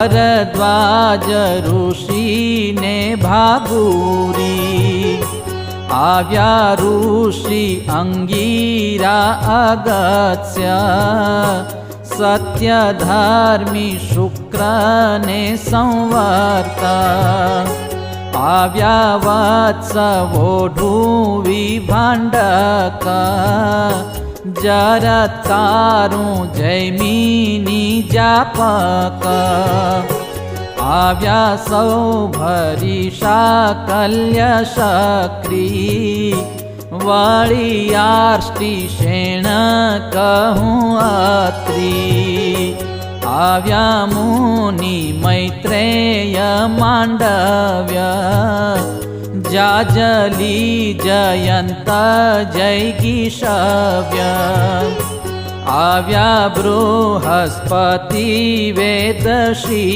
भरद्वाज ऋषि ने भागुरी आव्या ऋषि अंगीरा अगत्य सत्यधर्मी शुक्र ने संवर्ता आव्या वत्सवोढु विभांडका जरत्कारु जैमिनी जापक आव्या सौभरी शाकल्य शक्री वळियार्ष्टि शेण कहूँ अत्री आव्या मुनि मैत्रेय मांडव्य जाजली जयंत जैगीषव्य आव्या बृहस्पति वेदशी